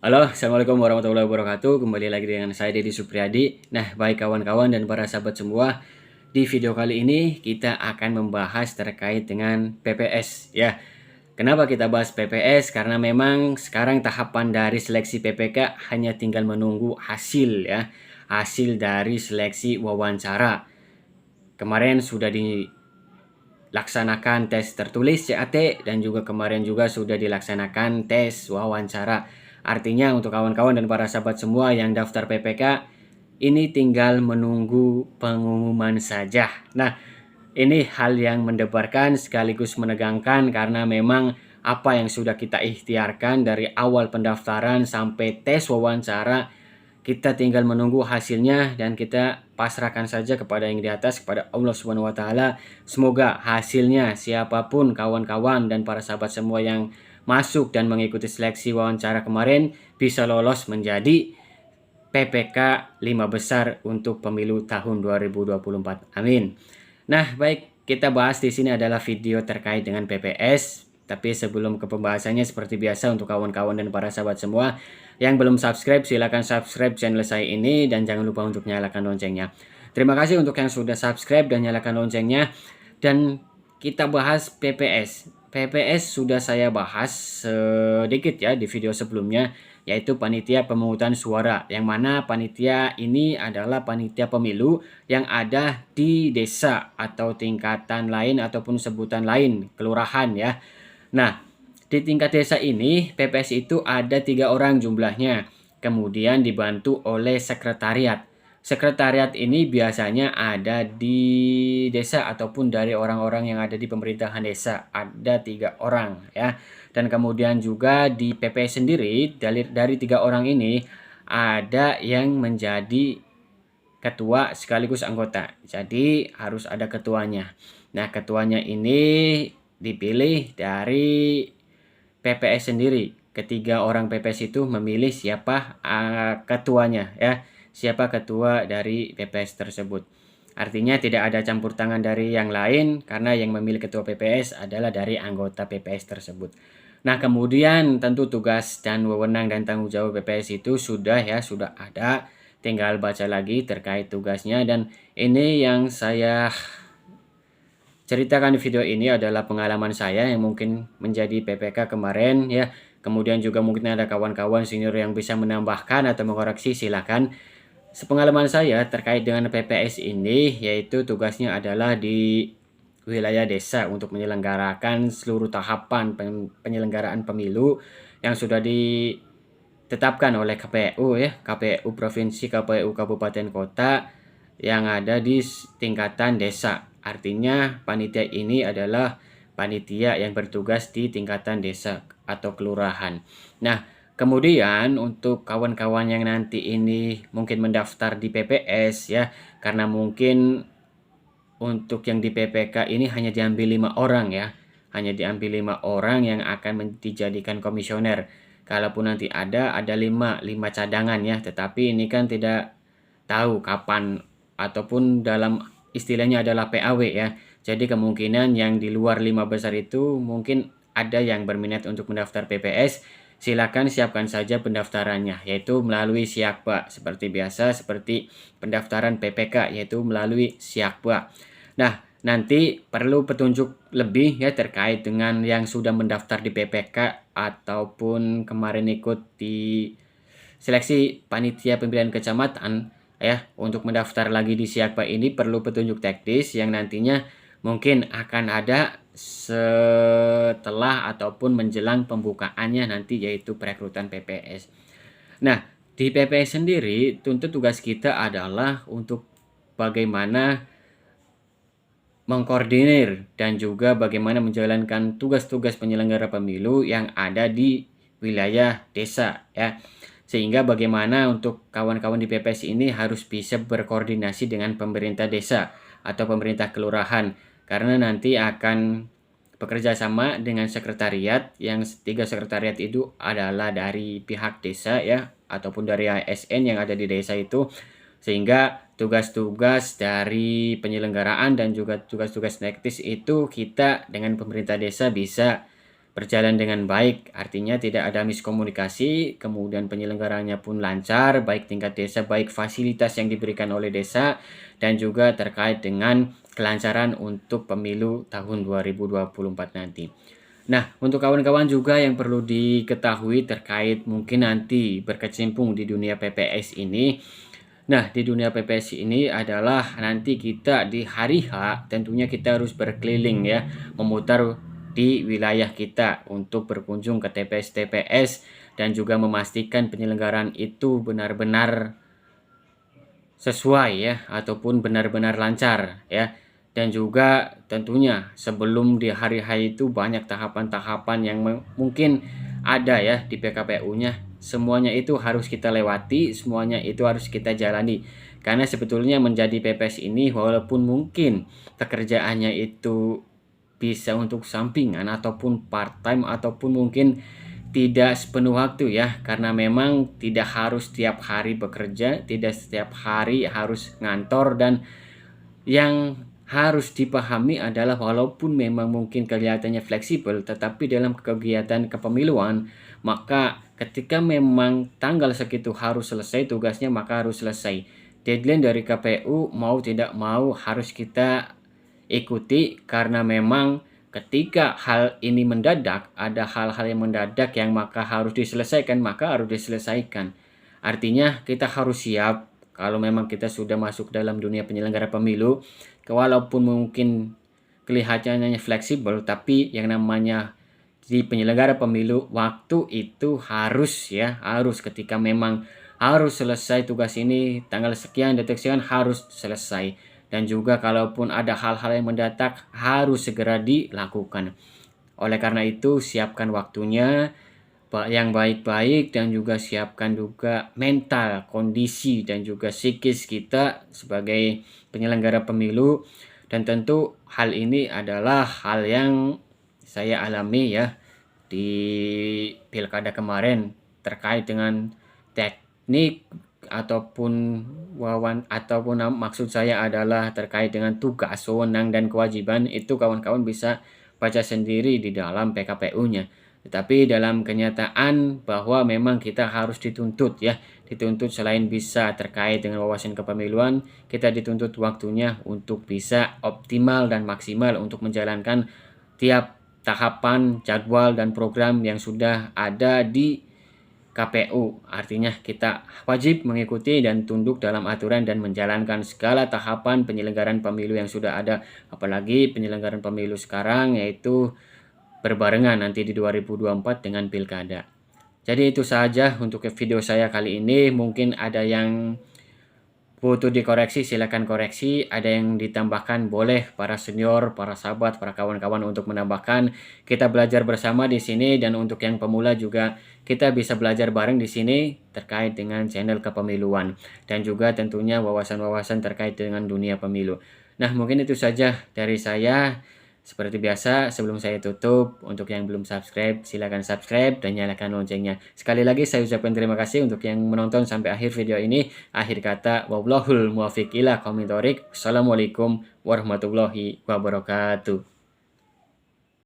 Halo, Assalamualaikum warahmatullahi wabarakatuh. Kembali lagi dengan saya Deddy Supriyadi. Nah, baik kawan-kawan dan para sahabat semua, di video kali ini kita akan membahas terkait dengan PPS ya. Kenapa kita bahas PPS? Karena memang sekarang tahapan dari seleksi PPK hanya tinggal menunggu hasil ya. Hasil dari seleksi wawancara. Kemarin sudah dilaksanakan tes tertulis CAT dan juga kemarin juga sudah dilaksanakan tes wawancara. Artinya untuk kawan-kawan dan para sahabat semua yang daftar PPK ini tinggal menunggu pengumuman saja. Nah, ini hal yang mendebarkan sekaligus menegangkan karena memang apa yang sudah kita ikhtiarkan dari awal pendaftaran sampai tes wawancara, kita tinggal menunggu hasilnya dan kita pasrahkan saja kepada yang di atas, kepada Allah Subhanahu wa taala. Semoga hasilnya siapapun kawan-kawan dan para sahabat semua yang masuk dan mengikuti seleksi wawancara kemarin bisa lolos menjadi PPK 5 besar untuk pemilu tahun 2024. Amin. Nah, baik, kita bahas di sini adalah video terkait dengan PPS. Tapi sebelum ke pembahasannya seperti biasa untuk kawan-kawan dan para sahabat semua yang belum subscribe, silakan subscribe channel saya ini dan jangan lupa untuk nyalakan loncengnya. Terima kasih untuk yang sudah subscribe dan nyalakan loncengnya. Dan kita bahas PPS. PPS sudah saya bahas sedikit ya di video sebelumnya, yaitu panitia pemungutan suara, yang mana panitia ini adalah panitia pemilu yang ada di desa atau tingkatan lain ataupun sebutan lain, kelurahan ya. Nah, di tingkat desa ini PPS itu ada 3 orang jumlahnya, kemudian dibantu oleh sekretariat. Sekretariat ini biasanya ada di desa ataupun dari orang-orang yang ada di pemerintahan desa, ada 3 orang ya. Dan kemudian juga di PPS sendiri dari 3 orang ini ada yang menjadi ketua sekaligus anggota. Jadi harus ada ketuanya. Nah, ketuanya ini dipilih dari PPS sendiri. Ketiga orang PPS itu memilih siapa ketuanya ya. Siapa ketua dari PPS tersebut. Artinya tidak ada campur tangan dari yang lain karena yang memilih ketua PPS adalah dari anggota PPS tersebut. Nah, kemudian tentu tugas dan wewenang dan tanggung jawab PPS itu sudah ada. Tinggal baca lagi terkait tugasnya, dan ini yang saya ceritakan di video ini adalah pengalaman saya yang mungkin menjadi PPK kemarin ya. Kemudian juga mungkin ada kawan-kawan senior yang bisa menambahkan atau mengoreksi, silakan. Sepengalaman saya terkait dengan PPS ini, yaitu tugasnya adalah di wilayah desa untuk menyelenggarakan seluruh tahapan penyelenggaraan pemilu yang sudah ditetapkan oleh KPU ya, KPU provinsi, KPU kabupaten kota yang ada di tingkatan desa. Artinya panitia ini adalah panitia yang bertugas di tingkatan desa atau kelurahan. Nah, kemudian untuk kawan-kawan yang nanti ini mungkin mendaftar di PPS ya, karena mungkin untuk yang di PPK ini hanya diambil 5 orang ya. Hanya diambil 5 orang yang akan dijadikan komisioner. Kalaupun nanti ada 5 cadangan ya, tetapi ini kan tidak tahu kapan ataupun dalam istilahnya adalah PAW ya. Jadi kemungkinan yang di luar 5 besar itu mungkin ada yang berminat untuk mendaftar PPS. Silakan siapkan saja pendaftarannya, yaitu melalui Siakba seperti biasa, seperti pendaftaran PPK, yaitu melalui Siakba. Nah, nanti perlu petunjuk lebih ya terkait dengan yang sudah mendaftar di PPK ataupun kemarin ikut di seleksi panitia pemilihan kecamatan ya. Untuk mendaftar lagi di Siakba ini perlu petunjuk teknis yang nantinya mungkin akan ada setelah ataupun menjelang pembukaannya nanti, yaitu perekrutan PPS. Nah, di PPS sendiri tentu tugas kita adalah untuk bagaimana mengkoordinir dan juga bagaimana menjalankan tugas-tugas penyelenggara pemilu yang ada di wilayah desa ya. Sehingga bagaimana untuk kawan-kawan di PPS ini harus bisa berkoordinasi dengan pemerintah desa atau pemerintah kelurahan, karena nanti akan bekerja sama dengan sekretariat, yang 3 sekretariat itu adalah dari pihak desa ya ataupun dari ASN yang ada di desa itu, sehingga tugas-tugas dari penyelenggaraan dan juga tugas-tugas teknis itu kita dengan pemerintah desa bisa berjalan dengan baik, artinya tidak ada miskomunikasi, kemudian penyelenggaranya pun lancar, baik tingkat desa, baik fasilitas yang diberikan oleh desa, dan juga terkait dengan kelancaran untuk pemilu tahun 2024 nanti. Nah, untuk kawan-kawan juga yang perlu diketahui terkait mungkin nanti berkecimpung di dunia PPS ini. Nah, di dunia PPS ini adalah nanti kita di hari H tentunya kita harus berkeliling ya, memutar di wilayah kita untuk berkunjung ke TPS-TPS dan juga memastikan penyelenggaraan itu benar-benar sesuai ya ataupun benar-benar lancar ya. Dan juga tentunya sebelum di hari H itu banyak tahapan-tahapan yang mungkin ada ya di PKPU-nya. Semuanya itu harus kita lewati, semuanya itu harus kita jalani. Karena sebetulnya menjadi PPS ini walaupun mungkin pekerjaannya itu bisa untuk sampingan ataupun part-time ataupun mungkin tidak sepenuh waktu ya, karena memang tidak harus setiap hari bekerja, tidak setiap hari harus ngantor, dan yang harus dipahami adalah walaupun memang mungkin kelihatannya fleksibel, tetapi dalam kegiatan kepemiluan, maka ketika memang tanggal segitu harus selesai tugasnya, maka harus selesai. Deadline dari KPU mau tidak mau harus kita ikuti karena memang ketika hal ini mendadak, ada hal-hal yang mendadak yang maka harus diselesaikan, maka harus diselesaikan. Artinya kita harus siap kalau memang kita sudah masuk dalam dunia penyelenggara pemilu, walaupun mungkin kelihatannya fleksibel, tapi yang namanya di penyelenggara pemilu waktu itu harus ya, harus ketika memang harus selesai tugas ini tanggal sekian detik sekian harus selesai. Dan juga kalaupun ada hal-hal yang mendadak harus segera dilakukan. Oleh karena itu siapkan waktunya yang baik-baik dan juga siapkan juga mental, kondisi dan juga psikis kita sebagai penyelenggara pemilu. Dan tentu hal ini adalah hal yang saya alami ya di pilkada kemarin terkait dengan teknik ataupun maksud saya adalah terkait dengan tugas, wewenang dan kewajiban. Itu kawan-kawan bisa baca sendiri di dalam PKPU-nya. Tetapi dalam kenyataan bahwa memang kita harus dituntut ya, dituntut selain bisa terkait dengan wawasan kepemiluan, kita dituntut waktunya untuk bisa optimal dan maksimal untuk menjalankan tiap tahapan, jadwal dan program yang sudah ada di KPU. Artinya kita wajib mengikuti dan tunduk dalam aturan dan menjalankan segala tahapan penyelenggaraan pemilu yang sudah ada. Apalagi penyelenggaraan pemilu sekarang yaitu berbarengan nanti di 2024 dengan pilkada. Jadi itu saja untuk video saya kali ini. Mungkin ada yang butuh dikoreksi, silakan koreksi. Ada yang ditambahkan boleh, para senior, para sahabat, para kawan-kawan untuk menambahkan. Kita belajar bersama di sini, dan untuk yang pemula juga kita bisa belajar bareng di sini terkait dengan channel kepemiluan dan juga tentunya wawasan-wawasan terkait dengan dunia pemilu. Nah, mungkin itu saja dari saya. Seperti biasa, sebelum saya tutup, untuk yang belum subscribe, silakan subscribe dan nyalakan loncengnya. Sekali lagi saya ucapkan terima kasih untuk yang menonton sampai akhir video ini. Akhir kata, wallahul muwaffiq ila aqwamit thoriq. Assalamualaikum warahmatullahi wabarakatuh.